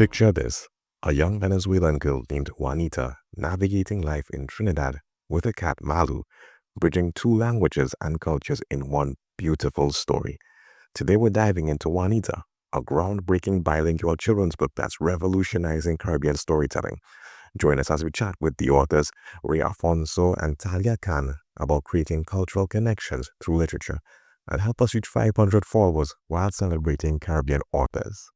Picture this, a young Venezuelan girl named Juanita navigating life in Trinidad with a cat Malú, bridging two languages and cultures in one beautiful story. Today we're diving into Juanita, a groundbreaking bilingual children's book that's revolutionizing Caribbean storytelling. Join us as we chat with the authors Rayne Affonso and Talia Khan about creating cultural connections through literature and help us reach 500 followers while celebrating Caribbean authors.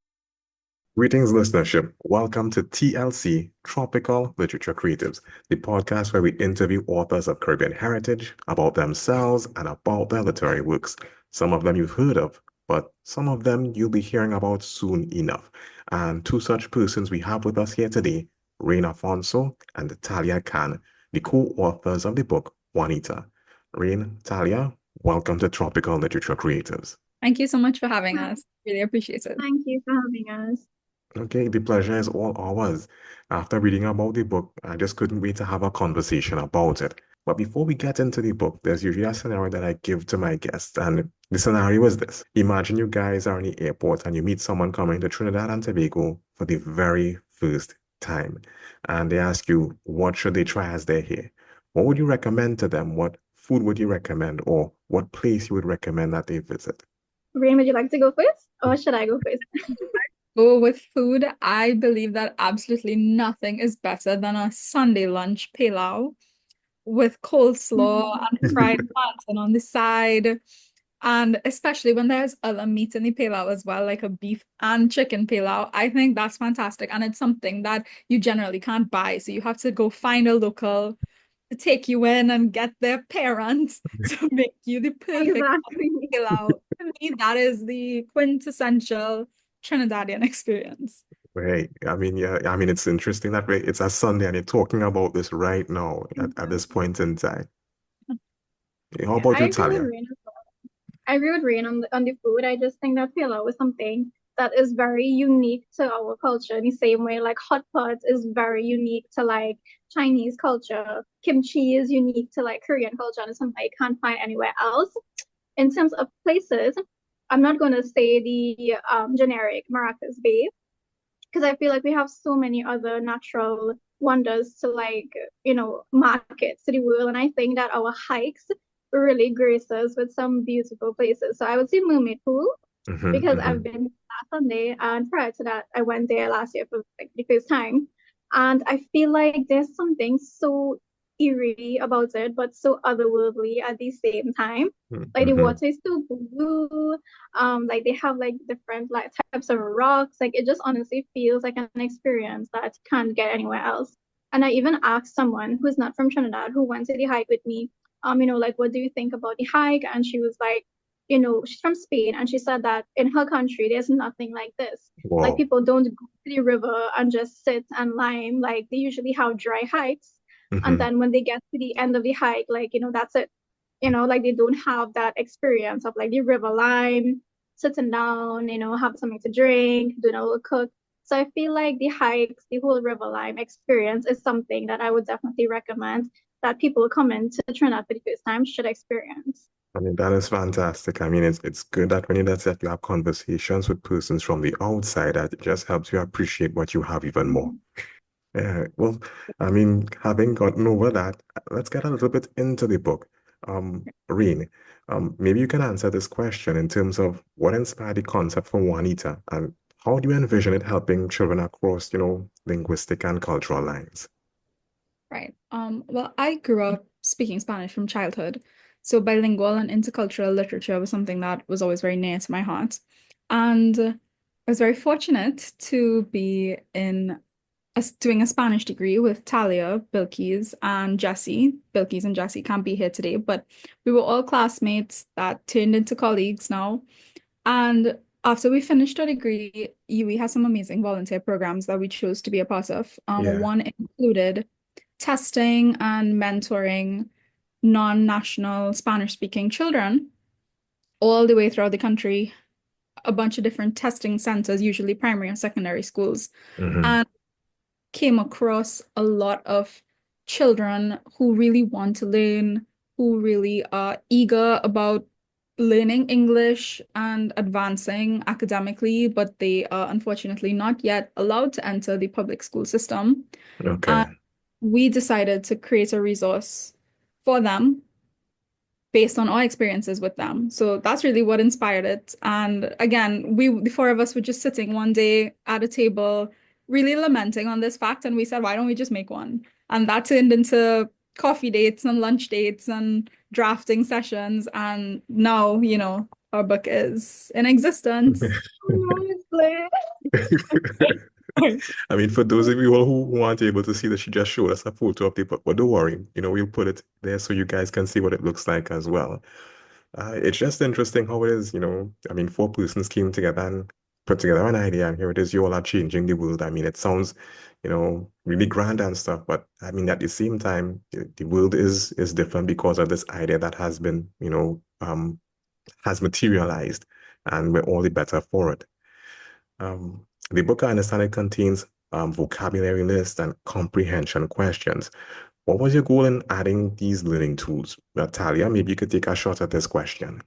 Greetings, listenership. Welcome to TLC, Tropical Literature Creatives, the podcast where we interview authors of Caribbean heritage about themselves and about their literary works. Some of them you've heard of, but some of them you'll be hearing about soon enough. And two such persons we have with us here today, Rayne Affonso and Talia Khan, the co-authors of the book Juanita. Rayne, Talia, welcome to Tropical Literature Creatives. Thank you so much for having us. Really appreciate it. Thank you for having us. Okay, the pleasure is all ours. After reading about the book, I just couldn't wait to have a conversation about it. But before we get into the book, there's usually a scenario that I give to my guests, and the scenario is this. Imagine you guys are in the airport and you meet someone coming to Trinidad and Tobago for the very first time, and they ask you, what should they try as they're here? What would you recommend to them? What food would you recommend, or what place you would recommend that they visit? Rayne, would you like to go first, or should I go first? Oh, with food, I believe that absolutely nothing is better than a Sunday lunch pilau with coleslaw and fried plantain on the side. And especially when there's other meat in the pilau as well, like a beef and chicken pilau, I think that's fantastic. And it's something that you generally can't buy. So you have to go find a local to take you in and get their parents to make you the perfect Exactly. pilau. To me, that is the quintessential Trinidadian experience. Right. It's interesting that way. It's a Sunday and you're talking about this right now at this point in time. How Yeah, about I you, agree with Talia? Rayne as well. I agree with Rayne on the food. I just think that pilau is something that is very unique to our culture in the same way like hot pot is very unique to like Chinese culture. Kimchi is unique to like Korean culture and it's something I can't find anywhere else. In terms of places, I'm not going to say the generic Maracas Bay because I feel like we have so many other natural wonders to like, market to the world. And I think that our hikes really grace us with some beautiful places. So I would say Mermaid Pool because I've been last Sunday and prior to that I went there last year for like the first time. And I feel like there's something so eerie about it, but so otherworldly at the same time. Like the water is so blue, like they have like different like types of rocks. Like it just honestly feels like an experience that you can't get anywhere else. And I even asked someone who's not from Trinidad who went to the hike with me, like what do you think about the hike? And she was like, she's from Spain and she said that in her country there's nothing like this. Like Wow. people don't go to the river and just sit and lime. Like they usually have dry hikes. And then when they get to the end of the hike, like, that's it. Like they don't have that experience of like the river lime, sitting down, have something to drink, doing a little cook. So I feel like the hikes, the whole river lime experience is something that I would definitely recommend that people coming to Trinidad for the first time should experience. I mean, that is fantastic. I mean, it's good that when you have conversations with persons from the outside, that it just helps you appreciate what you have even more. Yeah, well, I mean, having gotten over that, let's get a little bit into the book. Rayne, maybe you can answer this question in terms of what inspired the concept for Juanita and how do you envision it helping children across, linguistic and cultural lines? Right. Well, I grew up speaking Spanish from childhood. So bilingual and intercultural literature was something that was always very near to my heart. And I was very fortunate to be doing a Spanish degree with Talia, Bilkis, and Jessie. Bilkis and Jessie can't be here today, but we were all classmates that turned into colleagues now. And after we finished our degree, we had some amazing volunteer programs that we chose to be a part of. Yeah. One included testing and mentoring non-national Spanish-speaking children all the way throughout the country, a bunch of different testing centers, usually primary and secondary schools, and came across a lot of children who really want to learn, who really are eager about learning English and advancing academically, but they are unfortunately not yet allowed to enter the public school system. And Okay. we decided to create a resource for them based on our experiences with them. So that's really what inspired it. And again, the four of us were just sitting one day at a table, really lamenting on this fact. And we said, why don't we just make one? And that turned into coffee dates and lunch dates and drafting sessions. And now, our book is in existence. Honestly. I mean, for those of you all who aren't able to see that, she just showed us a photo of the book, but don't worry, we'll put it there so you guys can see what it looks like as well. It's just interesting how it is, I mean, four persons came together and put together an idea, and here it is, you all are changing the world. I mean, it sounds, really grand and stuff, but I mean, at the same time, the world is different because of this idea that has been, has materialized, and we're all the better for it. The book, I understand, it contains vocabulary lists and comprehension questions. What was your goal in adding these learning tools? Talia, maybe you could take a shot at this question.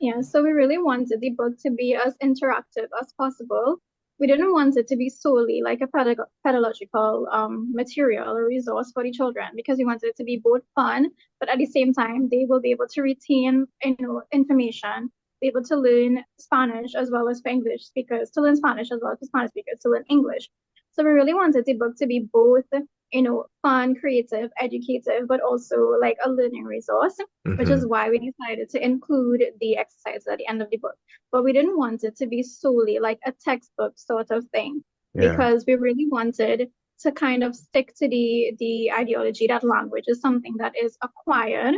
Yeah, so we really wanted the book to be as interactive as possible. We didn't want it to be solely like a pedagogical material or resource for the children, because we wanted it to be both fun, but at the same time, they will be able to retain, information, be able to learn Spanish as well as for English speakers, to learn Spanish as well as for Spanish speakers, to learn English. So we really wanted the book to be both, fun, creative, educative, but also like a learning resource, which is why we decided to include the exercises at the end of the book. But we didn't want it to be solely like a textbook sort of thing, Yeah. because we really wanted to kind of stick to the ideology that language is something that is acquired.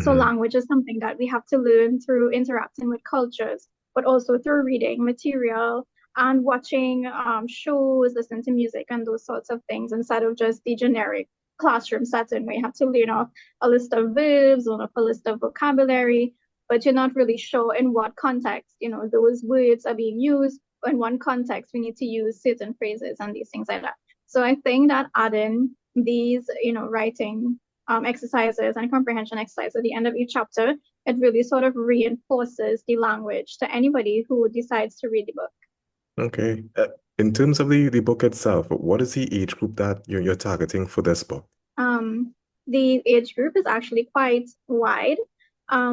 So language is something that we have to learn through interacting with cultures, but also through reading material and watching shows, listening to music and those sorts of things, instead of just the generic classroom setting where you have to learn off a list of verbs, learn off a list of vocabulary, but you're not really sure in what context, those words are being used, or in what context we need to use certain phrases and these things like that. So I think that adding these, writing exercises and comprehension exercises at the end of each chapter, it really sort of reinforces the language to anybody who decides to read the book. Okay. In terms of the book itself, what is the age group that you're targeting for this book? The age group is actually quite wide,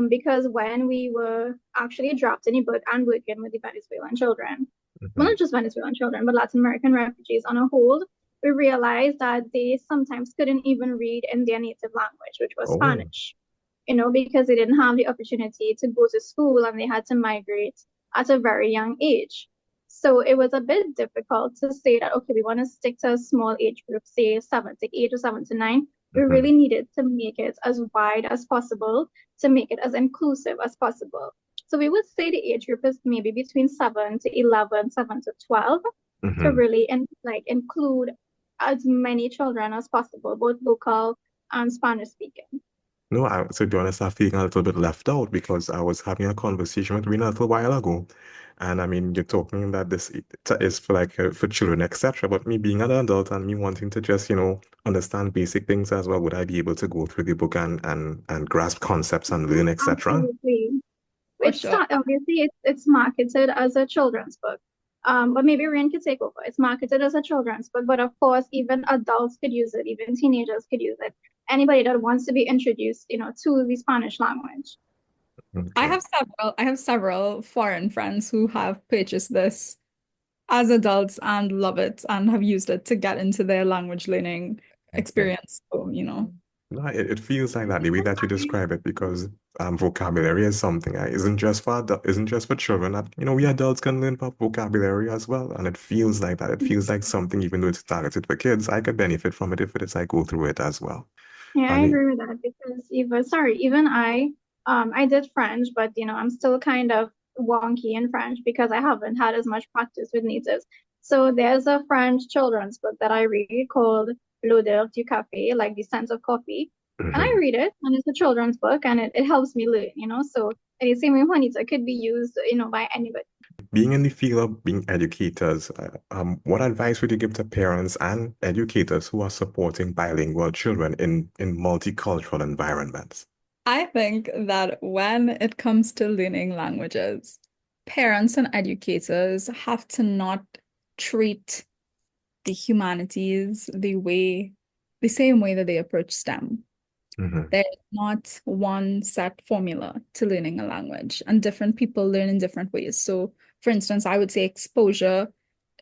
because when we were actually drafting a book and working with the Venezuelan children, well, not just Venezuelan children, but Latin American refugees on a whole, we realized that they sometimes couldn't even read in their native language, which was Spanish, because they didn't have the opportunity to go to school and they had to migrate at a very young age. So it was a bit difficult to say that, okay, we want to stick to a small age group, say 7 to 8 or 7 to 9. We really needed to make it as wide as possible, to make it as inclusive as possible. So we would say the age group is maybe between 7 to 11, 7 to 12, to really include as many children as possible, both local and Spanish speaking. No, to be honest, I'm feeling a little bit left out because I was having a conversation with Rayne a little while ago. And I mean, you're talking that this is for for children, etc. But me being an adult and me wanting to just, understand basic things as well, would I be able to go through the book and grasp concepts and learn, etc.? Absolutely. For It's sure. obviously it's marketed as a children's book. But maybe Rayne could take over. It's marketed as a children's book, but of course, even adults could use it, even teenagers could use it. Anybody that wants to be introduced, to the Spanish language. I Okay. have several foreign friends who have purchased this as adults and love it and have used it to get into their language learning experience. So, No, it feels like that the way that you describe it, because vocabulary is something that isn't just for children. That, we adults can learn vocabulary as well, and it feels like that. It feels like something, even though it's targeted for kids, I could benefit from it if it is I go through it as well. Yeah, I I mean, agree with that, because even I did French, but I'm still kind of wonky in French because I haven't had as much practice with natives. So there's a French children's book that I read called L'odeur du café, like the scent of coffee. And I read it, and it's a children's book, and it helps me learn. So in the same way, Juanita could be used, by anybody. being in the field of being educators, what advice would you give to parents and educators who are supporting bilingual children in multicultural environments? I think that when it comes to learning languages, parents and educators have to not treat the humanities the same way that they approach STEM. Hmm. There's not one set formula to learning a language, and different people learn in different ways. So, for instance, I would say exposure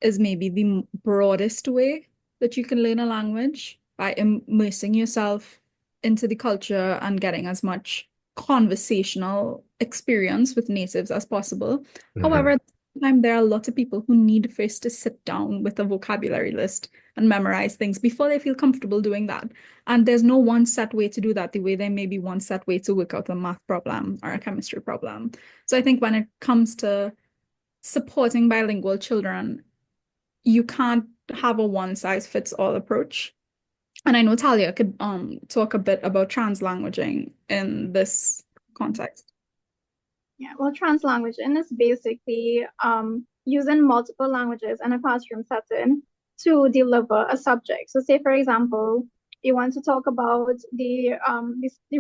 is maybe the broadest way that you can learn a language by immersing yourself into the culture and getting as much conversational experience with natives as possible. However, Hmm. at the same time, there are a lot of people who need first to sit down with a vocabulary list and memorize things before they feel comfortable doing that. And there's no one set way to do that, the way there may be one set way to work out a math problem or a chemistry problem. So I think when it comes to supporting bilingual children, you can't have a one size fits all approach. And I know Talia could talk a bit about translanguaging in this context. Yeah, well, translanguaging is basically using multiple languages in a classroom setting to deliver a subject. So, say for example, you want to talk about the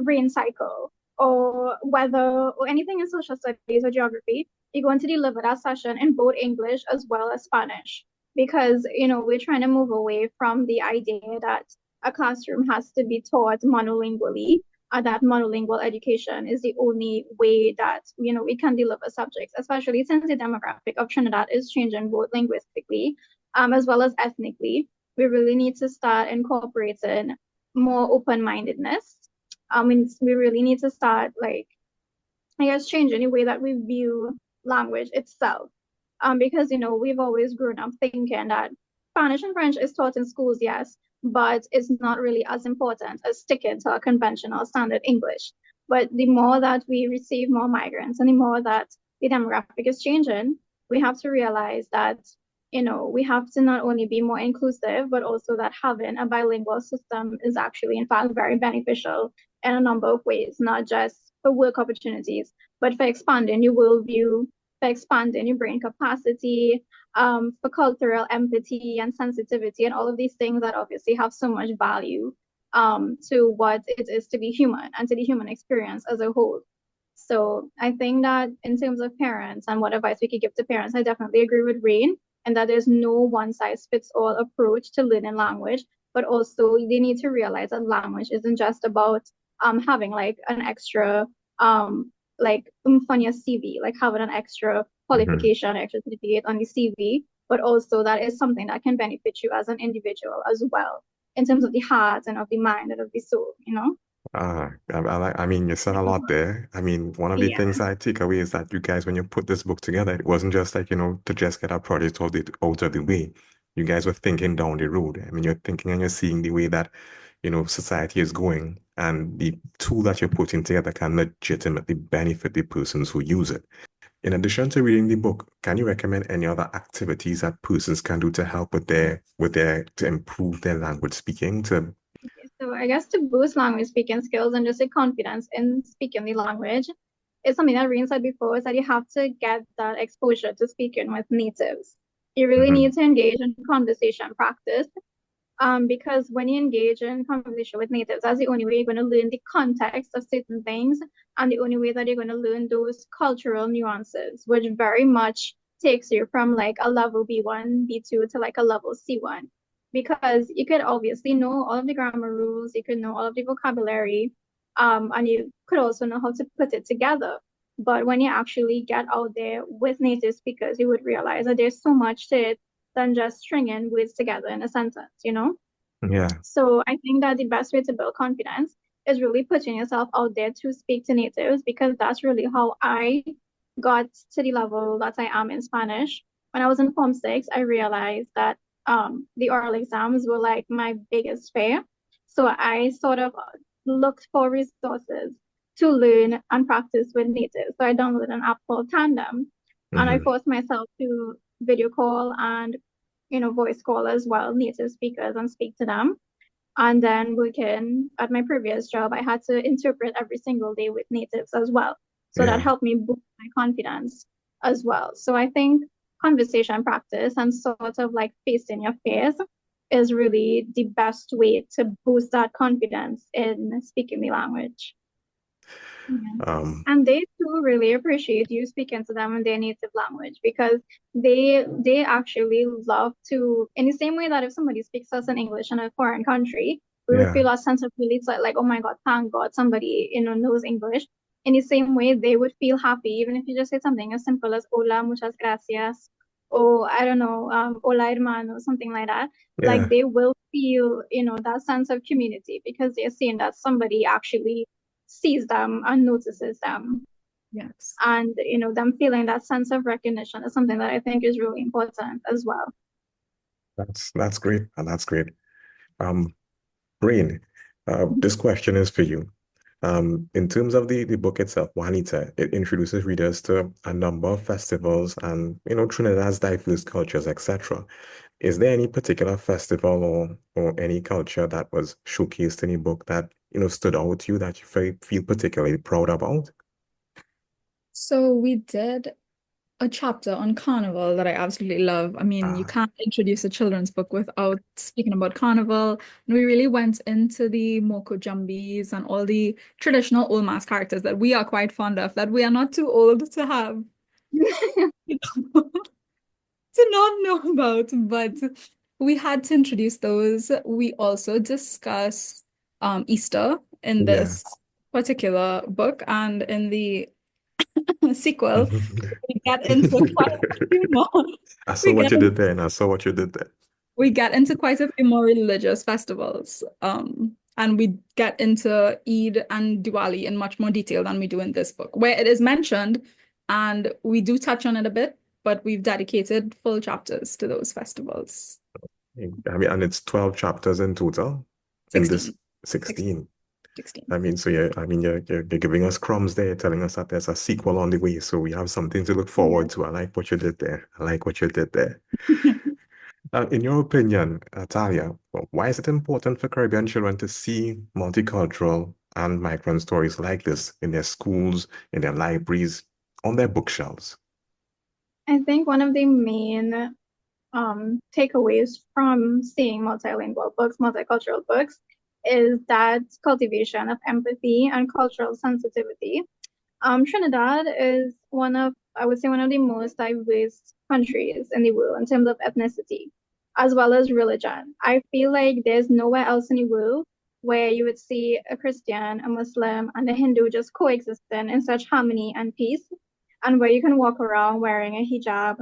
rain cycle or weather or anything in social studies or geography. You're going to deliver that session in both English as well as Spanish because we're trying to move away from the idea that a classroom has to be taught monolingually, that monolingual education is the only way that we can deliver subjects, especially since the demographic of Trinidad is changing both linguistically as well as ethnically. We really need to start incorporating more open-mindedness. I mean, we really need to start I guess changing the way that we view language itself. Because we've always grown up thinking that Spanish and French is taught in schools, yes, but it's not really as important as sticking to a conventional standard English. But the more that we receive more migrants and the more that the demographic is changing, we have to realize that, we have to not only be more inclusive, but also that having a bilingual system is actually, in fact, very beneficial in a number of ways, not just for work opportunities, but for expanding your worldview, for expanding your brain capacity, for cultural empathy and sensitivity, and all of these things that obviously have so much value to what it is to be human and to the human experience as a whole. So I think that in terms of parents and what advice we could give to parents, I definitely agree with Rayne, and that there's no one size fits all approach to learning language, but also they need to realize that language isn't just about having like an extra on your CV, like having an extra Hmm. qualification, extra certificate on the CV, but also that is something that can benefit you as an individual as well, in terms of the heart and of the mind and of the soul. I mean, you said a lot there. I mean, one of the Yeah, things I take away is that you guys, when you put this book together, it wasn't just like, to just get a project out of the way. You guys were thinking down the road. I mean, you're thinking and you're seeing the way that, society is going, and the tool that you're putting together can legitimately benefit the persons who use it. In addition to reading the book, can you recommend any other activities that persons can do to help to improve their language speaking, to so I guess to boost language speaking skills and just the confidence in speaking the language, it's something that Reen said before, is that you have to get that exposure to speaking with natives. You really Mhm. need to engage in conversation practice. Because when you engage in conversation with natives, that's the only way you're going to learn the context of certain things, and the only way that you're going to learn those cultural nuances, which very much takes you from like a level B1, B2 to like a level C1. Because you could obviously know all of the grammar rules, you could know all of the vocabulary, and you could also know how to put it together. But when you actually get out there with native speakers, you would realize that there's so much to it than just stringing words together in a sentence. Yeah. So I think that the best way to build confidence is really putting yourself out there to speak to natives, because that's really how I got to the level that I am in Spanish. When I was in Form 6, I realized that the oral exams were like my biggest fear. So I sort of looked for resources to learn and practice with natives. So I downloaded an app called Tandem, and I Hmm. forced myself to video call and voice call as well, native speakers, and speak to them. And then at my previous job, I had to interpret every single day with natives as well. So that Yeah. helped me boost my confidence as well. So I think conversation practice and sort of like facing your fears is really the best way to boost that confidence in speaking the language. Yeah. Um, And they too really appreciate you speaking to them in their native language because they actually love to, in the same way that if somebody speaks us in English in a foreign country, we would yeah, feel a sense of relief, like, oh my God, thank God somebody, knows English. In the same way, they would feel happy, even if you just say something as simple as hola, muchas gracias, or I don't know, hola hermano, something like that. Like yeah. they will feel, that sense of community because they're seeing that somebody actually sees them and notices them. Yes. And, them feeling that sense of recognition is something that I think is really important as well. That's great, and that's great. Um, Rayne, this question is for you. In terms of the book itself, Juanita, it introduces readers to a number of festivals and, Trinidad's diverse cultures, etc. Is there any particular festival or any culture that was showcased in the book that, stood out to you that you feel particularly proud about? So we did a chapter on carnival that I absolutely love. I mean, you Uh, can't introduce a children's book without speaking about carnival. And we really went into the Moko Jumbies and all the traditional old mask characters that we are quite fond of, that we are not too old to have, to not know about, but we had to introduce those. We also discuss Easter in yeah. this particular book, and in the sequel, we get into quite a few more. I saw We what get you did there, and I saw what you did there. we get into quite a few more religious festivals. And we get into Eid and Diwali in much more detail than we do in this book, where it is mentioned, and we do touch on it a bit, but we've dedicated full chapters to those festivals. I mean, and it's 12 chapters in total in this 16. 16. 16. I mean, so yeah, I mean, you're giving us crumbs there, telling us that there's a sequel on the way, so we have something to look Yeah. forward to. I like what you did there. I like what you did there. In your opinion, Talia, why is it important for Caribbean children to see multicultural and migrant stories like this in their schools, in their libraries, on their bookshelves? I think one of the main takeaways from seeing multilingual books, multicultural books, is that cultivation of empathy and cultural sensitivity. Trinidad is I would say, one of the most diverse countries in the world in terms of ethnicity, as well as religion. I feel like there's nowhere else in the world where you would see a Christian, a Muslim, and a Hindu just coexisting in such harmony and peace, and where you can walk around wearing a hijab,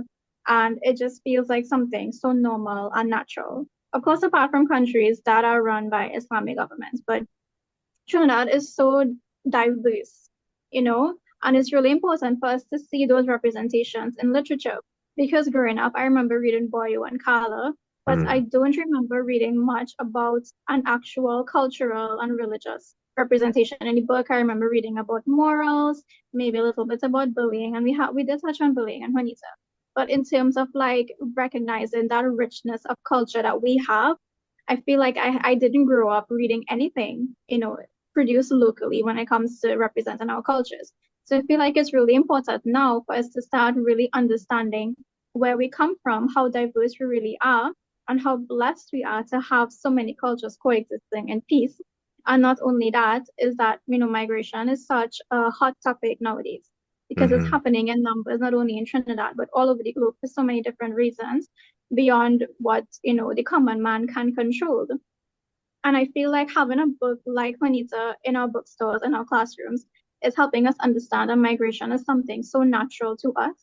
and it just feels like something so normal and natural. Of course, apart from countries that are run by Islamic governments, but Trinidad is so diverse, you know, and it's really important for us to see those representations in literature. Because growing up, I remember reading Boyo and Kala, but I Mm, don't remember reading much about an actual cultural and religious representation. In the book, I remember reading about morals, maybe a little bit about bullying, and we did touch on bullying and Juanita. But in terms of like recognizing that richness of culture that we have, I feel like I didn't grow up reading anything, produced locally when it comes to representing our cultures. So I feel like it's really important now for us to start really understanding where we come from, how diverse we really are, and how blessed we are to have so many cultures coexisting in peace. And not only that, is that, migration is such a hot topic nowadays because it's hmm happening in numbers, not only in Trinidad, but all over the globe for so many different reasons beyond what, the common man can control. And I feel like having a book like Juanita in our bookstores and our classrooms is helping us understand that migration is something so natural to us.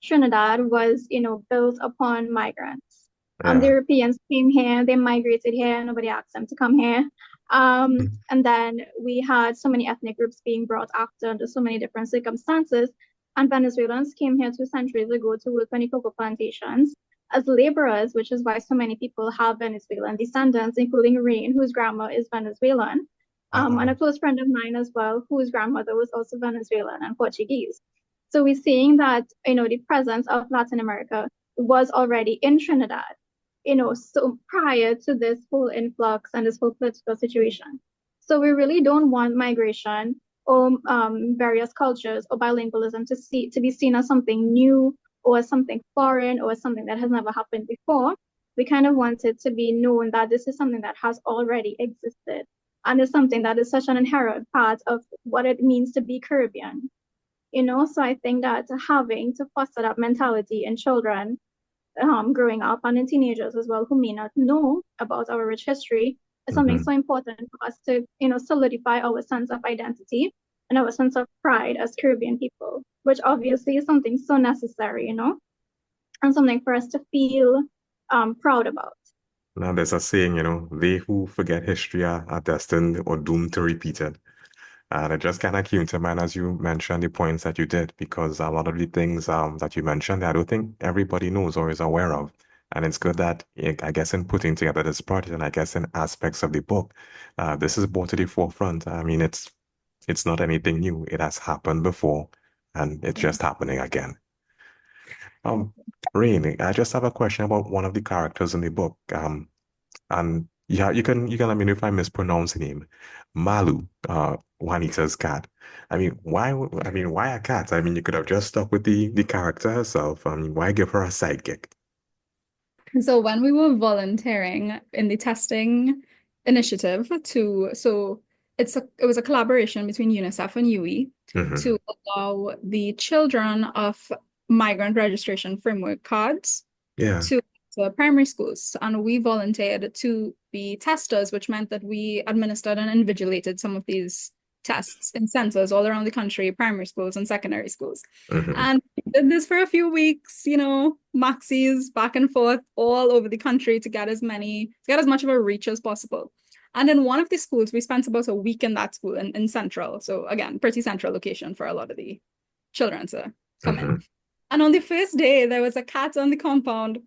Trinidad was, built upon migrants. The Yeah. Europeans came here, they migrated here, nobody asked them to come here. And then we had so many ethnic groups being brought after under so many different circumstances. And Venezuelans came here 2 centuries ago to work on the cocoa plantations as laborers, which is why so many people have Venezuelan descendants, including Rayne, whose grandma is Venezuelan, and a Wow. close friend of mine as well, whose grandmother was also Venezuelan and Portuguese. So we're seeing that, the presence of Latin America was already in Trinidad, so prior to this whole influx and this whole political situation. So we really don't want migration or various cultures or bilingualism to be seen as something new or something foreign or something that has never happened before. We kind of want it to be known that this is something that has already existed. And it's something that is such an inherent part of what it means to be Caribbean. So I think that having to foster that mentality in children growing up and in teenagers as well who may not know about our rich history is something Mm-hmm. so important for us to, solidify our sense of identity and our sense of pride as Caribbean people, which obviously is something so necessary, and something for us to feel proud about. Now, there's a saying, they who forget history are destined or doomed to repeat it. And it just kind of came to mind as you mentioned the points that you did, because a lot of the things that you mentioned, I don't think everybody knows or is aware of. And it's good that, I guess, in putting together this project, and I guess in aspects of the book, this is brought to the forefront. I mean, it's not anything new. It has happened before, and it's just happening again. Um, Rayne, I just have a question about one of the characters in the book. And yeah, you can let me know if I mispronounce the name. Malú, Juanita's cat. I mean, why a cat? I mean, you could have just stuck with the character herself. I mean, why give her a sidekick? So when we were volunteering in the testing initiative it was a collaboration between UNICEF and UE Hmm. to allow the children of migrant registration framework cards Yeah. to primary schools. And we volunteered to be testers, which meant that we administered and invigilated some of these tests in centers all around the country, primary schools and secondary schools. Hmm. And we did this for a few weeks, maxis back and forth all over the country to get as much of a reach as possible. And in one of the schools, we spent about a week in that school in Central. So again, pretty central location for a lot of the children to come in. Hmm. And on the first day, there was a cat on the compound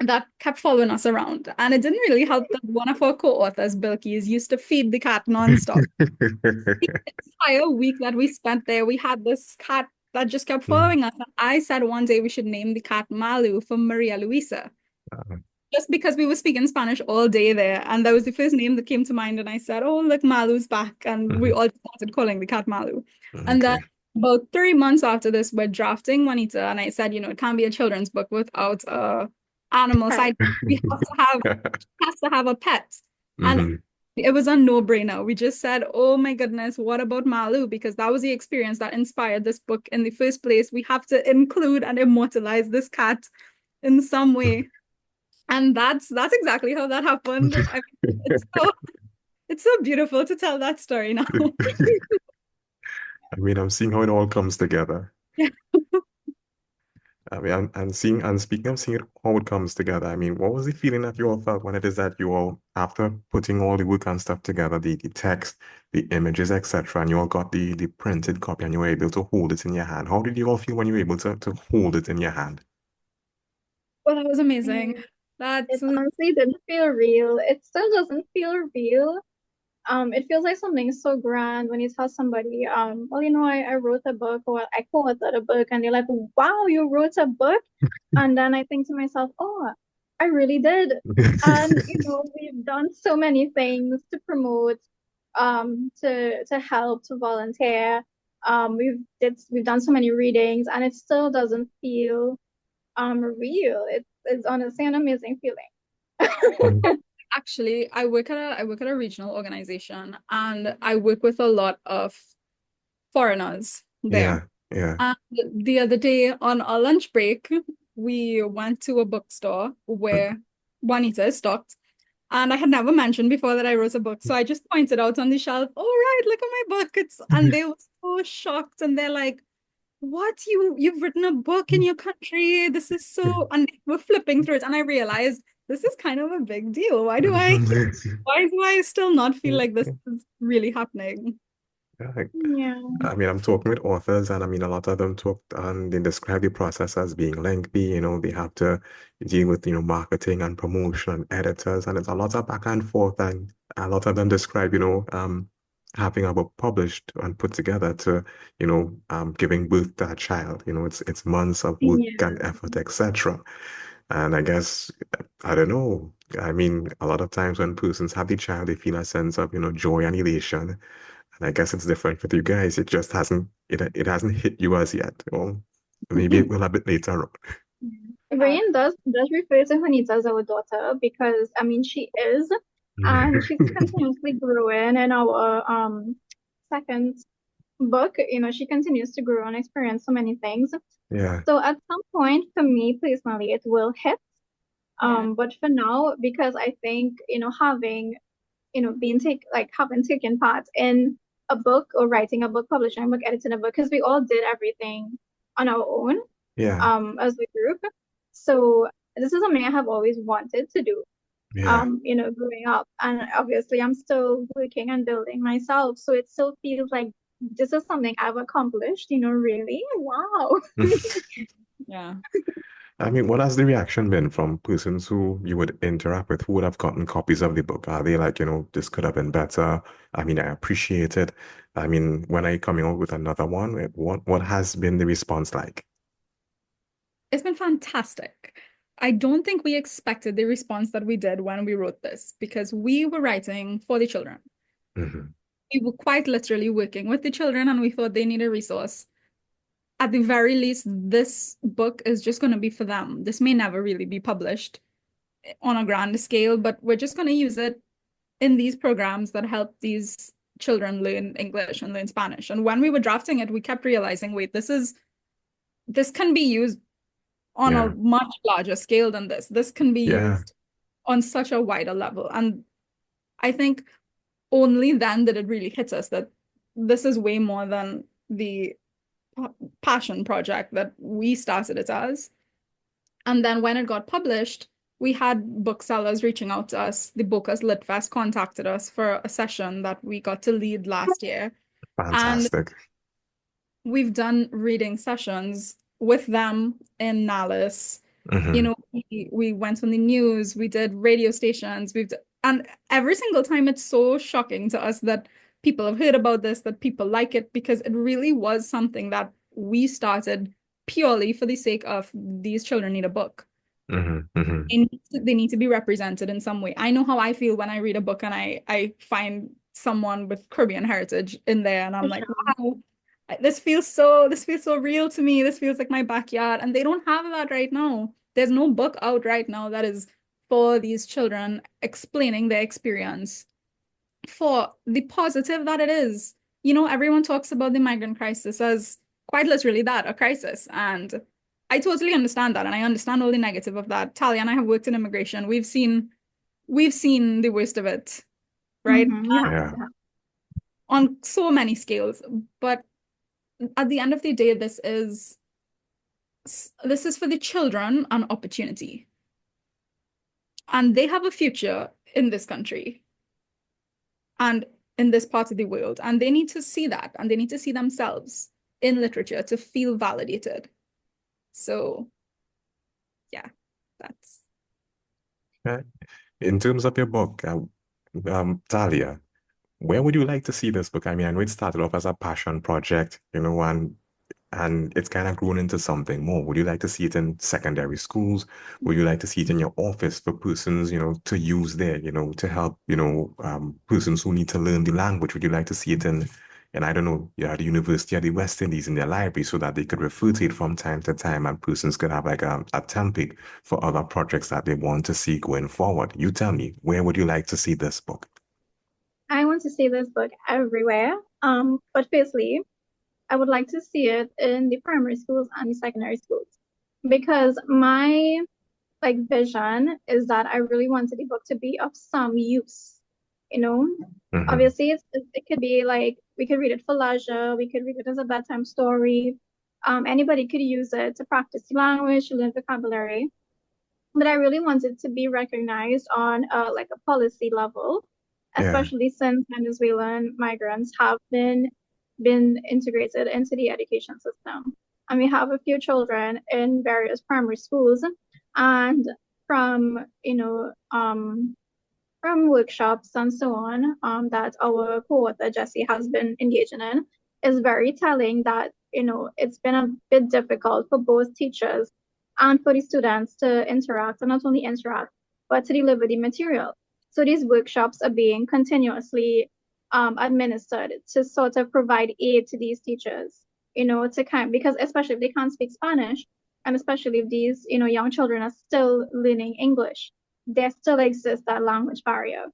that kept following us around. And it didn't really help that one of our co-authors, Bilkis, used to feed the cat nonstop. The entire week that we spent there, we had this cat that just kept following us. And I said one day we should name the cat Malú for Maria Luisa, just because we were speaking Spanish all day there. And that was the first name that came to mind. And I said, oh, look, Malú's back. And we all started calling the cat Malú. And then Okay. about 3 months after this, we're drafting Juanita. And I said, it can't be a children's book without a animal Right. side. We have to have has to have a pet. And Hmm. it was a no-brainer. We just said, oh my goodness, what about Malú? Because that was the experience that inspired this book in the first place. We have to include and immortalize this cat in some way. And that's exactly how that happened. I mean, it's so beautiful to tell that story now. I mean, I'm seeing how it all comes together. Yeah. I mean, and speaking of seeing how it comes together, I mean, what was the feeling that you all felt when it is that you all, after putting all the work and stuff together, the text, the images, etc., and you all got the printed copy and you were able to hold it in your hand? How did you all feel when you were able to hold it in your hand? Well, that was amazing. Mm, That It was honestly didn't feel real. It still doesn't feel real. It feels like something so grand when you tell somebody, well, I wrote a book or I co-authored a book, and they're like, wow, you wrote a book? And then I think to myself, oh, I really did. And, we've done so many things to promote, to help, to volunteer. We've done so many readings, and it still doesn't feel real. It's honestly an amazing feeling. actually I work at a regional organization and I work with a lot of foreigners there. Yeah, yeah. And the other day on our lunch break, we went to a bookstore where Juanita is stocked. And I had never mentioned before that I wrote a book. So I just pointed out on the shelf, all right, look at my book. And they were so shocked and they're like, what you've written a book in your country? This is so, and we're flipping through it. And I realized this is kind of a big deal. Why do I still not feel like this is really happening? Yeah, Yeah. I mean, I'm talking with authors, and I mean, a lot of them talk and they describe the process as being lengthy. They have to deal with, marketing and promotion and editors, and it's a lot of back and forth. And a lot of them describe, having a book published and put together to, giving birth to a child. It's months of work Yeah. and effort, etc. And I guess, I don't know. I mean, a lot of times when persons have the child, they feel a sense of, joy and elation. And I guess it's different with you guys. It hasn't hit you as yet. Or maybe it will a bit later on. Rayne does refer to Juanita as our daughter because I mean she is. and she's continuously growing in our second book. She continues to grow and experience so many things. Yeah. So at some point, for me personally, it will hit. Yeah. But for now, because I think, having, having taken part in a book or writing a book, publishing a book, editing a book, because we all did everything on our own, Yeah. as a group. So this is something I have always wanted to do, Yeah. growing up. And obviously I'm still working and building myself. So it still feels like this is something I've accomplished, really. Wow. Yeah. I mean, what has the reaction been from persons who you would interact with who would have gotten copies of the book? Are they like, this could have been better? I mean, I appreciate it. I mean, when I coming out with another one, what has been the response like? It's been fantastic. I don't think we expected the response that we did when we wrote this because we were writing for the children. Hmm. We were quite literally working with the children and we thought they need a resource. At the very least, this book is just going to be for them. This may never really be published on a grand scale, but we're just going to use it in these programs that help these children learn English and learn Spanish. And when we were drafting it, we kept realizing, wait, this can be used on a Yeah. much larger scale than this. This can be Yeah. used on such a wider level. And I think only then did it really hit us that this is way more than the passion project that we started it as. And then when it got published, we had booksellers reaching out to us. The Booker's Lit Fest contacted us for a session that we got to lead last year. And Fantastic. we've done reading sessions with them in Nallis. Hmm. We went on the news, we did radio stations, and every single time it's so shocking to us that people have heard about this, that people like it, because it really was something that we started purely for the sake of these children need a book. Hmm. Hmm. They need to be represented in some way. I know how I feel when I read a book and I find someone with Caribbean heritage in there, and I'm For like, sure. wow, this feels so real to me. This feels like my backyard. And they don't have that right now. There's no book out right now that is for these children explaining their experience for the positive that it is. Everyone talks about the migrant crisis as quite literally that, a crisis. And I totally understand that. And I understand all the negative of that. Talia and I have worked in immigration. We've seen the worst of it, right? You have Yeah. to have. On so many scales. But at the end of the day, this is for the children an opportunity. And they have a future in this country and in this part of the world. And they need to see that, and they need to see themselves in literature to feel validated. So, yeah, that's Okay. In terms of your book, Talia, where would you like to see this book? I mean, I know it started off as a passion project, and it's kind of grown into something more. Would you like to see it in secondary schools? Would you like to see it in your office for persons, to use there, to help, persons who need to learn the language? Would you like to see it in I don't know, the University of the West Indies in their library so that they could refer to it from time to time and persons could have like a template for other projects that they want to see going forward? You tell me, where would you like to see this book? I want to see this book everywhere. But firstly, I would like to see it in the primary schools and the secondary schools because my vision is that I really wanted the book to be of some use. You know, Hmm. Obviously it could be like we could read it for leisure, we could read it as a bedtime story. Anybody could use it to practice the language, to learn vocabulary. But I really wanted to be recognized on a policy level, Yeah. especially since Venezuelan migrants have been integrated into the education system. And we have a few children in various primary schools, and from from workshops and so on, that our co-author Jessie has been engaging in, is very telling that it's been a bit difficult for both teachers and for the students to interact, and not only interact, but to deliver the material. So these workshops are being continuously administered to sort of provide aid to these teachers, because especially if they can't speak Spanish, and especially if these, young children are still learning English, there still exists that language barrier.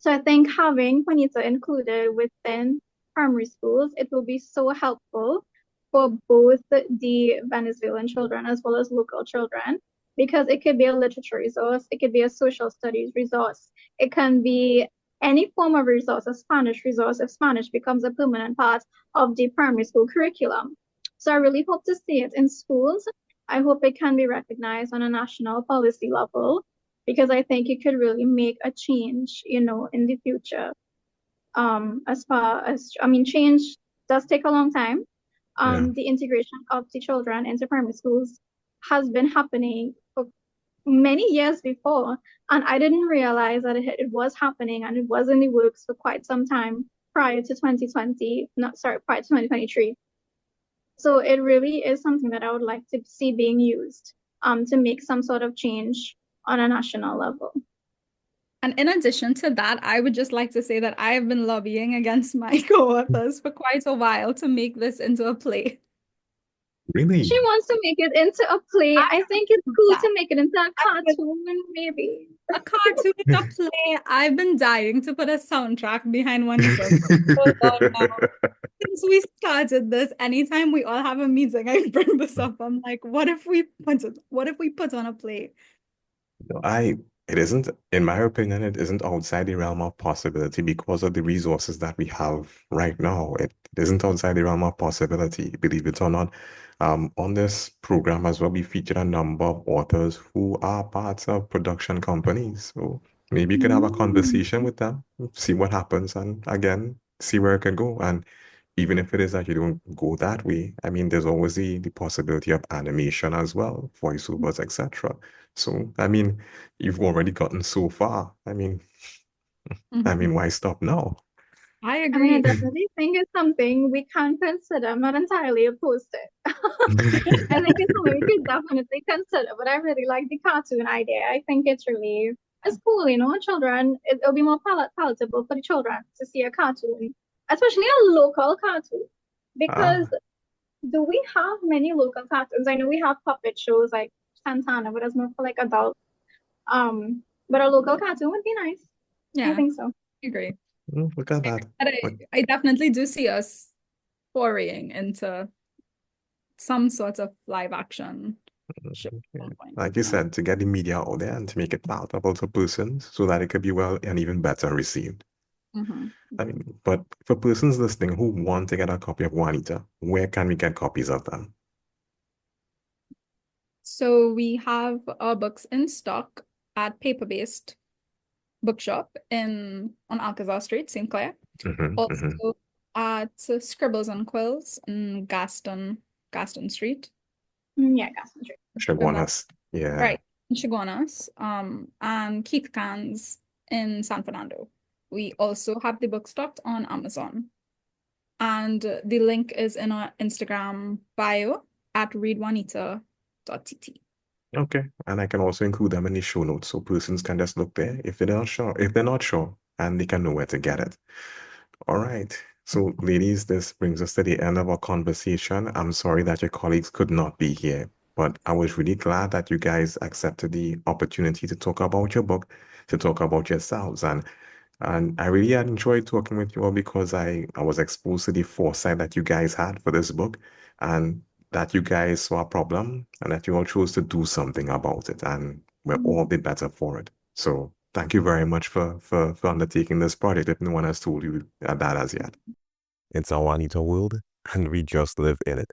So I think having Juanita included within primary schools, it will be so helpful for both the Venezuelan children as well as local children, because it could be a literature resource, it could be a social studies resource, it can be any form of resource, a Spanish resource, if Spanish becomes a permanent part of the primary school curriculum. So I really hope to see it in schools. I hope it can be recognized on a national policy level, because I think it could really make a change, in the future. As far as, I mean, change does take a long time. Yeah. The integration of the children into primary schools has been happening for many years before, and I didn't realize that it was happening, and it was in the works for quite some time prior to 2020, prior to 2023. So it really is something that I would like to see being used to make some sort of change on a national level. And in addition to that, I would just like to say that I have been lobbying against my co-authors for quite a while to make this into a play. Really? She wants to make it into a play. I think it's cool to make it into a cartoon, maybe. A cartoon, a play. I've been dying to put a soundtrack behind Juanita. Oh, Lord, now. Since we started this, anytime we all have a meeting, I bring this up. I'm like, what if we put on a play? It isn't, in my opinion, it isn't outside the realm of possibility because of the resources that we have right now. It isn't outside the realm of possibility, believe it or not. On this program as well, we featured a number of authors who are parts of production companies. So maybe you could have a conversation with them, see what happens, and again, see where it can go. And even if it is that you don't go that way, I mean, there's always the possibility of animation as well, voiceovers, etc. So, I mean, you've already gotten so far. I mean, why stop now? I I agree. mean, I definitely think it's something we can consider. I'm not entirely opposed to it. I think it's something we could definitely consider, but I really like the cartoon idea. I think it's cool, children, it'll be more palatable for the children to see a cartoon, especially a local cartoon, because do we have many local cartoons? I know we have puppet shows like Santana, but it's more for like adults. But a local cartoon would be nice. Yeah, I think so. I agree. Look at that. I definitely do see us foraying into some sort of live action show at some point. Like you said, to get the media out there and to make it palatable to persons so that it could be well and even better received. I mean, but for persons listening who want to get a copy of Juanita, where can we get copies of them? So we have our books in stock at Paper-Based Bookshop on Alcazar Street, St. Clair. Also at Scribbles and Quills in Gaston Street. Yeah, Gaston Street. Chaguanas. Yeah. Right. In Chaguanas. And Keith Cans in San Fernando. We also have the book stocked on Amazon. And the link is in our Instagram bio at readjuanita.tt. Okay. And I can also include them in the show notes so persons can just look there if they're not sure, and they can know where to get it. All right. So, ladies, this brings us to the end of our conversation. I'm sorry that your colleagues could not be here, but I was really glad that you guys accepted the opportunity to talk about your book, to talk about yourselves. And I really had enjoyed talking with you all because I was exposed to the foresight that you guys had for this book, and that you guys saw a problem and that you all chose to do something about it, and we're all the better for it. So thank you very much for undertaking this project if no one has told you that as yet. It's our Juanita world, and we just live in it.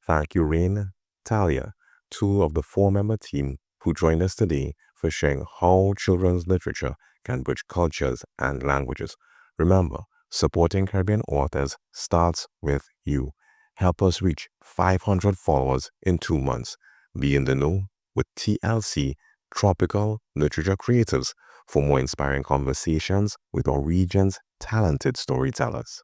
Thank you, Rayne, Talia, two of the 4-member team who joined us today for sharing how children's literature can bridge cultures and languages. Remember, supporting Caribbean authors starts with you. Help us reach 500 followers in 2 months. Be in the know with TLC, Tropical Literature Creatives, for more inspiring conversations with our region's talented storytellers.